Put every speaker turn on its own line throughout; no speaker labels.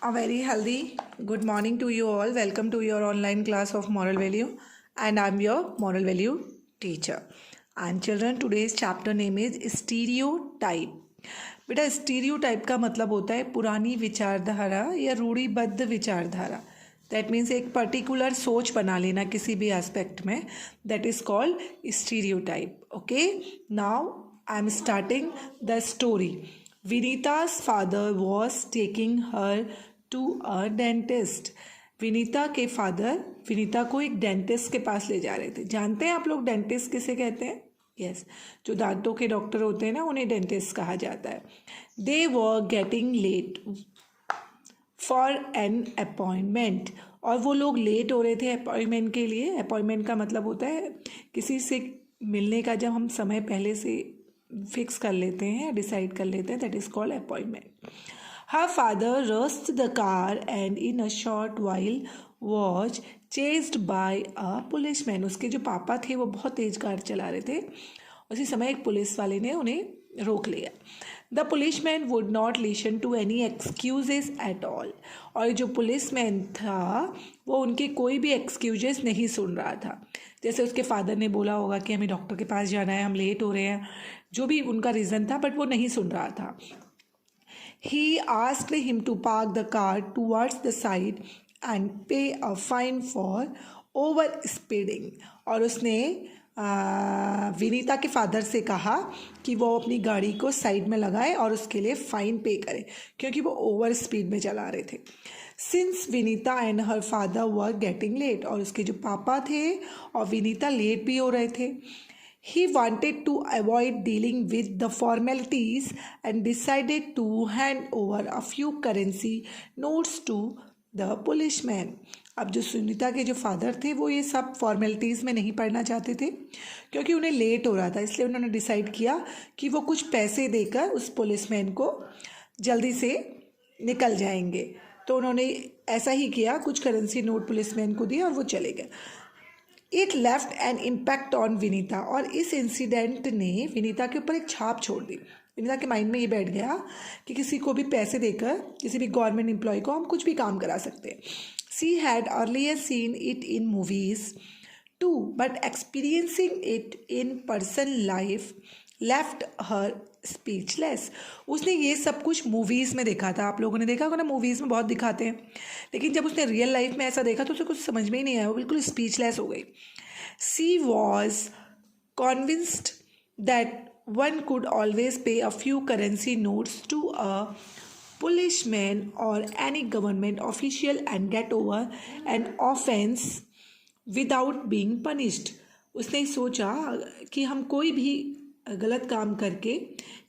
A very healthy good morning to you all. Welcome to your online class of moral value, and I'm your moral value teacher. And children, today's chapter name is stereotype. बेटा stereotype का मतलब होता है पुरानी विचारधारा या रूढ़िबद्ध विचारधारा. That means एक पर्टिकुलर सोच बना लेना किसी भी एस्पेक्ट में. That is called stereotype. Okay, now I am starting the story. Vinita's father was taking her to a dentist. Vinita के फादर विनीता को एक डेंटिस्ट के पास ले जा रहे थे. जानते हैं आप लोग डेंटिस्ट किसे कहते हैं? यस, जो दांतों के डॉक्टर होते हैं ना, उन्हें डेंटिस्ट कहा जाता है. They were getting late for an appointment. और वो लोग लेट हो रहे थे अपॉइंटमेंट के लिए. अपॉइंटमेंट का मतलब होता है किसी से मिलने का जब हम समय पहले से फिक्स कर लेते हैं, डिसाइड कर लेते हैं. That is called appointment. Her father rust the car and in a short while was chased by a policeman. उसके जो पापा थे वो बहुत तेज कार चला रहे थे. उसी समय एक पुलिस वाले ने उन्हें रोक लिया. The policeman would not listen to any excuses at all. और जो पुलिसमैन था वो उनके कोई भी एक्सक्यूजेस नहीं सुन रहा था. जैसे उसके फादर ने बोला होगा कि हमें डॉक्टर के पास जाना है, हम लेट हो रहे हैं, जो भी उनका रीज़न था, बट वो नहीं सुन रहा था. He asked him to park the car towards the side and pay a fine for over speeding. और उसने विनीता के फादर से कहा कि वो अपनी गाड़ी को साइड में लगाए और उसके लिए फ़ाइन पे करे क्योंकि वो ओवर स्पीड में चला रहे थे. Since Vinita and her father were getting late. और उसके जो पापा थे और विनीता लेट भी हो रहे थे. He wanted to avoid dealing with the formalities and decided to hand over a few currency notes to the policeman. अब जो सुनीता के जो फादर थे वो ये सब फॉर्मेलिटीज़ में नहीं पढ़ना चाहते थे क्योंकि उन्हें लेट हो रहा था. इसलिए उन्होंने डिसाइड किया कि वो कुछ पैसे देकर उस पुलिसमैन को जल्दी से निकल जाएंगे. तो उन्होंने ऐसा ही किया, कुछ करेंसी नोट पुलिसमैन को दिया और वो चले गए. It left an impact on Vinita. और इस इंसिडेंट ने विनीता के ऊपर एक छाप छोड़ दी. विनीता के माइंड में ये बैठ गया कि किसी को भी पैसे देकर किसी भी गवर्नमेंट एम्प्लॉय को हम कुछ भी काम करा सकते हैं. She had earlier seen it in movies too but experiencing it in person life left her speechless. उसने ये सब कुछ मूवीज़ में देखा था. आप लोगों ने देखा होगा ना, मूवीज़ में बहुत दिखाते हैं, लेकिन जब उसने रियल लाइफ में ऐसा देखा तो उसे कुछ समझ में ही नहीं आया. वो बिल्कुल स्पीचलेस हो गई. She was convinced that one could always pay a few currency notes to a policeman और any government official and get over an offense without being punished. उसने सोचा कि हम कोई भी गलत काम करके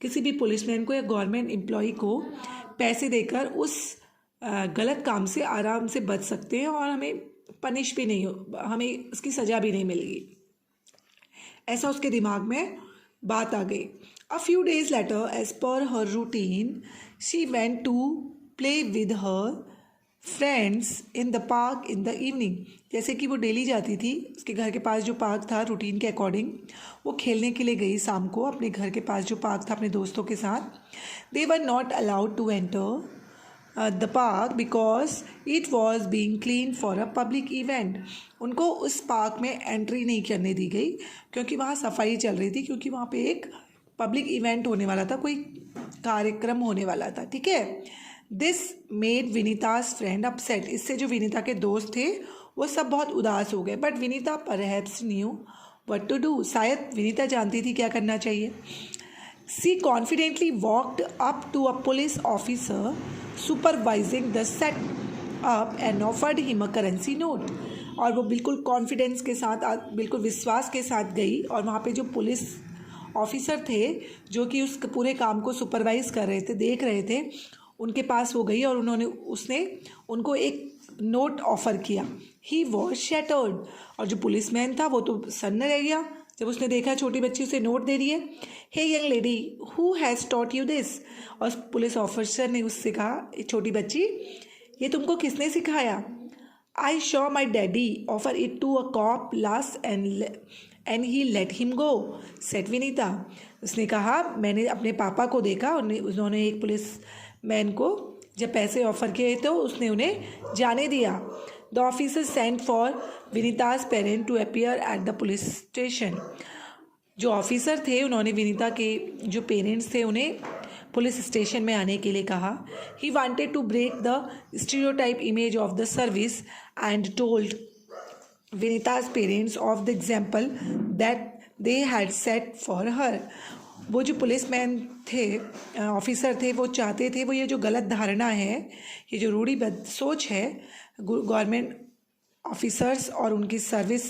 किसी भी पुलिसमैन को या गवर्नमेंट एम्प्लॉय को पैसे देकर उस गलत काम से आराम से बच सकते हैं और हमें पनिश भी नहीं हो, हमें उसकी सज़ा भी नहीं मिलेगी. ऐसा उसके दिमाग में बात आ गई. A few days later as per her routine she went to play with her friends in the park in the evening. जैसे कि वो डेली जाती थी, उसके घर के पास जो पार्क था रूटीन के अकॉर्डिंग वो खेलने के लिए गई शाम को अपने घर के पास जो पार्क था अपने दोस्तों के साथ. They were not allowed to enter the park because it was being clean for a public event. उनको उस पार्क में एंट्री नहीं करने दी गई क्योंकि वहाँ सफाई चल रही थी, क्योंकि वहाँ पे एक पब्लिक इवेंट होने वाला था, कोई कार्यक्रम होने वाला था. ठीक है. This made Vinita's friend upset. इससे जो विनीता के दोस्त थे वो सब बहुत उदास हो गए. But Vinita perhaps knew what to do. शायद विनीता जानती थी क्या करना चाहिए. She confidently walked up to a police officer supervising the set up and offered him a currency note. और वो बिल्कुल कॉन्फिडेंस के साथ, बिल्कुल विश्वास के साथ गई और वहाँ पे जो पुलिस ऑफिसर थे जो कि उस पूरे काम को सुपरवाइज कर रहे थे, देख रहे थे, उनके पास वो गई और उसने उनको एक नोट ऑफ़र किया. He was shattered. और जो पुलिसमैन था वो तो सन्न रह गया जब उसने देखा छोटी बच्ची उसे नोट दे रही है. Hey young lady, who has taught you this. और पुलिस ऑफिसर ने उससे कहा, छोटी बच्ची, ये तुमको किसने सिखाया. I saw my daddy offer it to a cop last and he let him go said Vinita. उसने कहा, मैंने अपने पापा को देखा, उन्होंने एक पुलिस मैन को जब पैसे ऑफर किए तो उसने उन्हें जाने दिया. The officer sent for Vinita's parent to appear at the police station. जो ऑफिसर थे उन्होंने विनीता के जो पेरेंट्स थे उन्हें पुलिस स्टेशन में आने के लिए कहा. He wanted to break the stereotype image of the service and told Vinita's parents of the example that they had set for her. वो जो पुलिसमैन थे, ऑफिसर थे, वो चाहते थे वो ये जो गलत धारणा है, ये जो रूढ़िबद्ध सोच है गवर्नमेंट ऑफिसर्स और उनकी सर्विस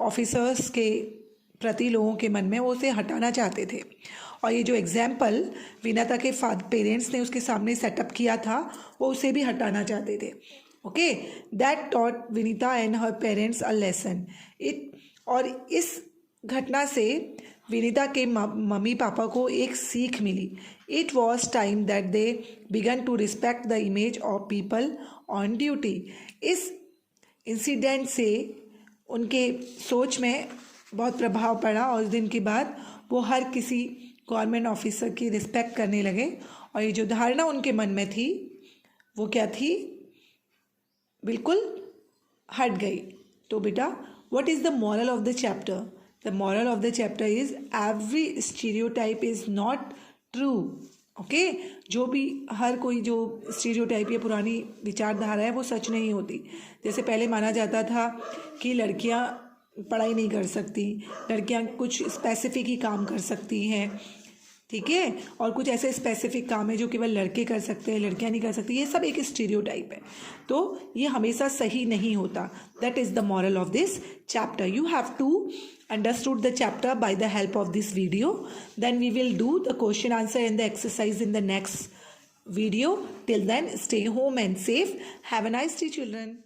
ऑफिसर्स के प्रति लोगों के मन में, वो उसे हटाना चाहते थे. और ये जो एग्जाम्पल विनीता के पेरेंट्स ने उसके सामने सेटअप किया था वो उसे भी हटाना चाहते थे. Okay, that taught Vinita and her parents a lesson. और इस घटना से विनीता के मम्मी पापा को एक सीख मिली. It was time that they began to respect the image of people on duty. इस इंसिडेंट से उनके सोच में बहुत प्रभाव पड़ा और उस दिन के बाद वो हर किसी गवर्नमेंट ऑफिसर की रिस्पेक्ट करने लगे. और ये जो धारणा उनके मन में थी वो क्या थी, बिल्कुल हट गई. तो बेटा, what is the moral of the chapter? The moral of the chapter is every stereotype is not true. Okay, जो भी हर कोई जो स्टीरियोटाइप या पुरानी विचारधारा है वो सच नहीं होती. जैसे पहले माना जाता था कि लड़कियां पढ़ाई नहीं कर सकती, लड़कियां कुछ स्पेसिफिक ही काम कर सकती हैं, ठीक है, और कुछ ऐसे स्पेसिफिक काम है जो केवल लड़के कर सकते हैं, लड़कियां नहीं कर सकती. ये सब एक स्टीरियोटाइप है. तो ये हमेशा सही नहीं होता. That is the moral of this chapter. You have to understood the chapter by the help of this video. Then we will do the question answer and the exercise in the next video. Till then, stay home and safe. Have a nice day, children.